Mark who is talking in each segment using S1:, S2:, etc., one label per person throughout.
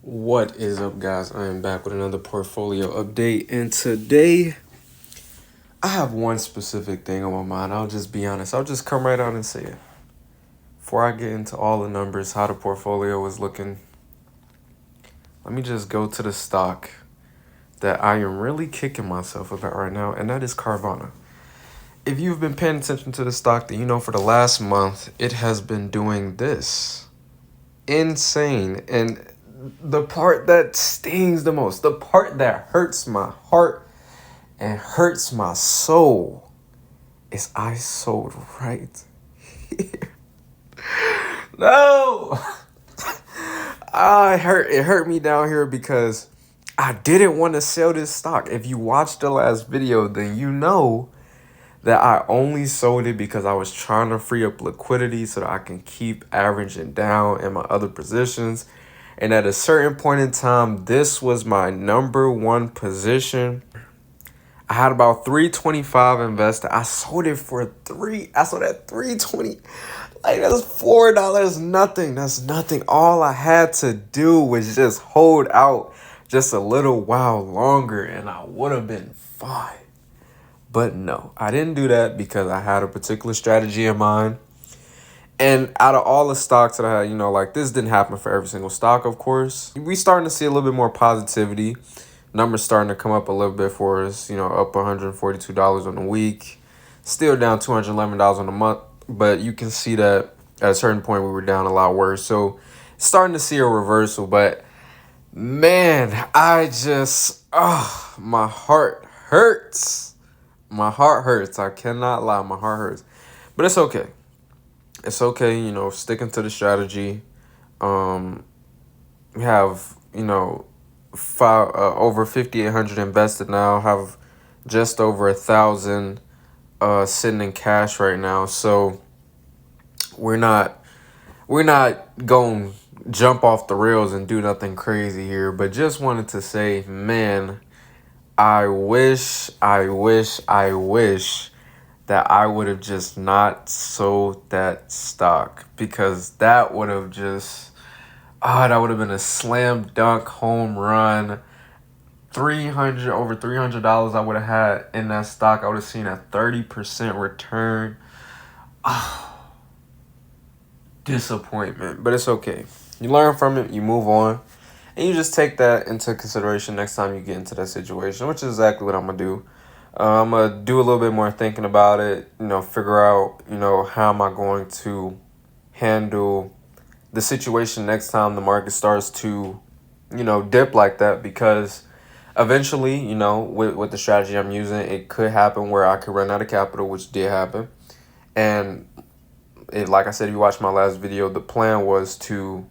S1: What is up, guys? I am back with another portfolio update, and today I have one specific thing on my mind. I'll just be honest. I'll just come right out and say it. Before I get into all the numbers, how the portfolio is looking, let me just go to the stock that I am really kicking myself about right now, and that is Carvana. If you've been paying attention to the stock, then you know for the last month, it has been doing this. Insane. And the part that stings the most, the part that hurts my heart and hurts my soul, is I sold right here. No! It hurt me down here because I didn't want to sell this stock. If you watched the last video, then you know that I only sold it because I was trying to free up liquidity so that I can keep averaging down in my other positions. And at a certain point in time, this was my number one position. I had about 325 invested. I sold it for I sold at 320. Like, that's $4, nothing. That's nothing. All I had to do was just hold out just a little while longer and I would have been fine. But no, I didn't do that because I had a particular strategy in mind. And out of all the stocks that I had, like, this didn't happen for every single stock, of course. We starting to see a little bit more positivity. Numbers starting to come up a little bit for us, up $142 on the week. Still down $211 on the month. But you can see that at a certain point we were down a lot worse. So starting to see a reversal. But man, my heart hurts. My heart hurts. I cannot lie. My heart hurts. But it's okay. It's okay, sticking to the strategy. We have, over 5,800 invested now. Have just over 1,000 sitting in cash right now. So we're not going to jump off the rails and do nothing crazy here. But just wanted to say, man, I wish that I would have just not sold that stock, because that would have been a slam dunk home run. Over $300 I would have had in that stock. I would have seen a 30% return. Disappointment, but it's okay. You learn from it, you move on. And you just take that into consideration next time you get into that situation, which is exactly what I'm going to do. I'm going to do a little bit more thinking about it, figure out, how am I going to handle the situation next time the market starts to, dip like that. Because eventually, with the strategy I'm using, it could happen where I could run out of capital, which did happen. And like I said, if you watched my last video, the plan was to,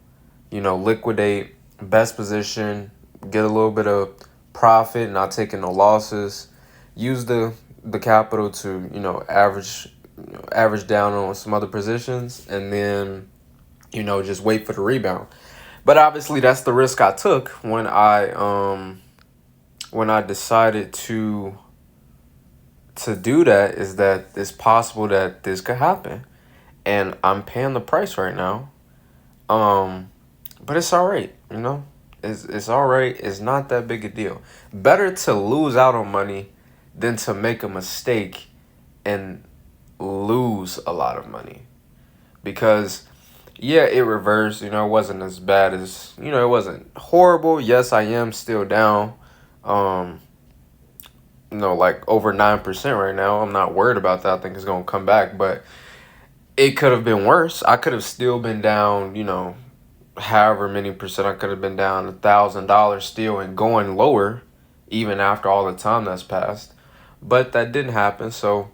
S1: liquidate best position, get a little bit of profit, not taking no losses, use the capital to average down on some other positions, and then just wait for the rebound. But obviously that's the risk I took when I decided to do that, is that it's possible that this could happen, and I'm paying the price right now. But it's all right, It's all right. It's not that big a deal. Better to lose out on money than to make a mistake and lose a lot of money. Because, yeah, it reversed. It wasn't as bad as, it wasn't horrible. Yes, I am still down, like over 9% right now. I'm not worried about that. I think it's going to come back. But it could have been worse. I could have still been down, however many percent. I could have been down $1,000 still and going lower even after all the time that's passed. But that didn't happen. So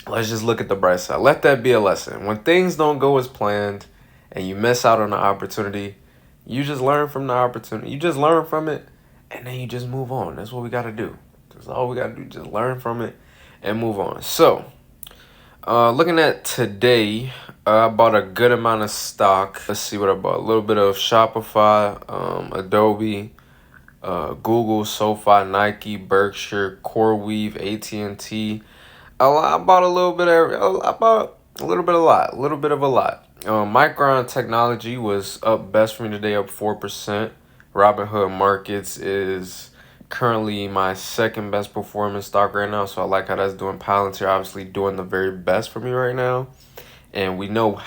S1: let's just look at the bright side. Let that be a lesson. When things don't go as planned and you miss out on the opportunity, you just learn from the opportunity. You just learn from it, and then you just move on. That's what we got to do. That's all we got to do. Just learn from it and move on. So looking at today, I bought a good amount of stock. Let's see what I bought. A little bit of Shopify, Adobe, Google, SoFi, Nike, Berkshire, CoreWeave, AT&T. I bought a little bit of, I bought a little bit of a lot. Micron Technology was up best for me today, up 4%. Robinhood Markets is currently my second best performing stock right now, so I like how that's doing. Palantir obviously doing the very best for me right now, and we know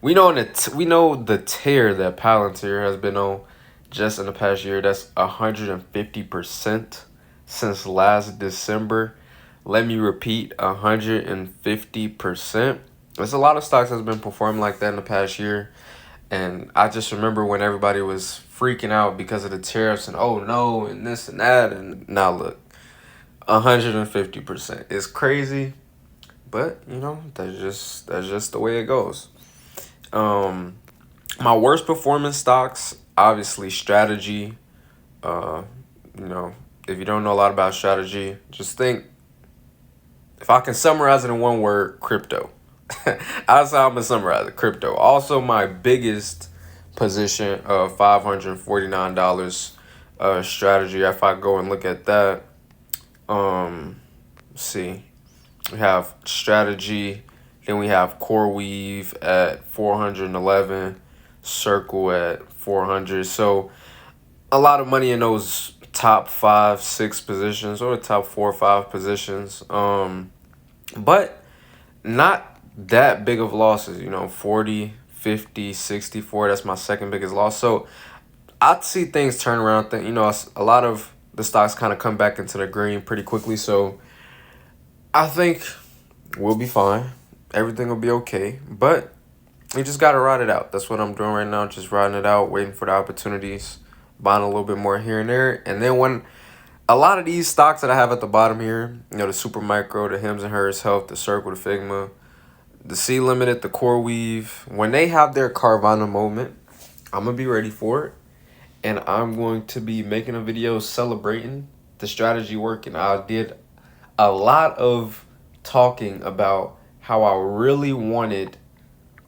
S1: the tear that Palantir has been on just in the past year. That's 150% since last December. Let me repeat, 150%. There's a lot of stocks that's been performing like that in the past year. And I just remember when everybody was freaking out because of the tariffs and oh no, and this and that. And now look, 150%. It's crazy, but you know, that's just the way it goes. My worst performing stocks, obviously strategy. You know, if you don't know a lot about strategy, just think, if I can summarize it in one word, crypto. That's how I'm gonna summarize it, crypto. Also, my biggest position of $549 strategy. If I go and look at that, let's see, we have strategy, then we have core weave at 411, circle at 400. So a lot of money in those top 5-6 positions, or the top 4 or 5 positions. But not that big of losses, you know, 40, 50, 64. That's my second biggest loss. So I see things turn around. You know, a lot of the stocks kind of come back into the green pretty quickly. So I think we'll be fine. Everything will be okay. But you just got to ride it out. That's what I'm doing right now. Just riding it out, waiting for the opportunities, buying a little bit more here and there. And then when a lot of these stocks that I have at the bottom here, you know, the Super Micro, the Hims and Hers Health, the Circle, the Figma, the C Limited, the Core Weave, when they have their Carvana moment, I'm going to be ready for it. And I'm going to be making a video celebrating the strategy working. I did a lot of talking about how I really wanted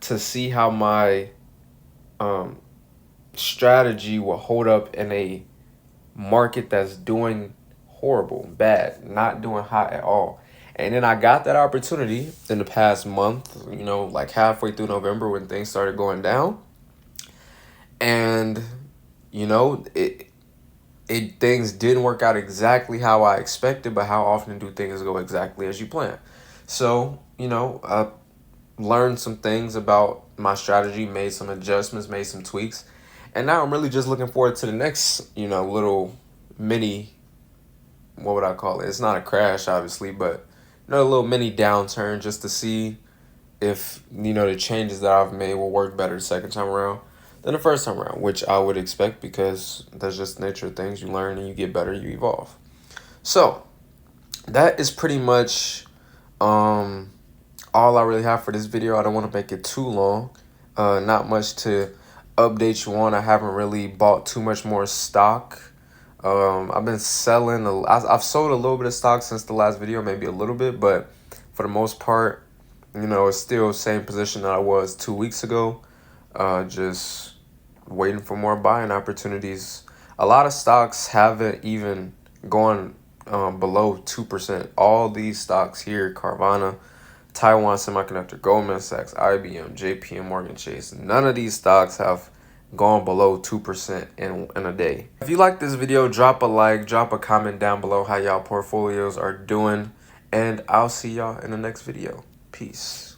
S1: to see how my strategy will hold up in a market that's doing horrible, bad, not doing hot at all. And then I got that opportunity in the past month, you know, like halfway through November when things started going down. And, you know, things didn't work out exactly how I expected, but how often do things go exactly as you plan? So, you know, I learned some things about my strategy, made some adjustments, made some tweaks. And now I'm really just looking forward to the next, you know, little mini, what would I call it? It's not a crash, obviously, but, you know, a little mini downturn just to see if, you know, the changes that I've made will work better the second time around than the first time around, which I would expect because that's just the nature of things. You learn and you get better, you evolve. So that is pretty much all I really have for this video. I don't want to make it too long. Not much to update you on. I haven't really bought too much more stock. I've been selling. I've sold a little bit of stock since the last video, maybe a little bit, but for the most part, you know, it's still the same position that I was 2 weeks ago. Just waiting for more buying opportunities. A lot of stocks haven't even gone below 2%. All these stocks here, Carvana, Taiwan Semiconductor, Goldman Sachs, IBM, JP Morgan Chase, none of these stocks have gone below 2% in a day. If you like this video, drop a like, drop a comment down below how y'all portfolios are doing, and I'll see y'all in the next video. Peace.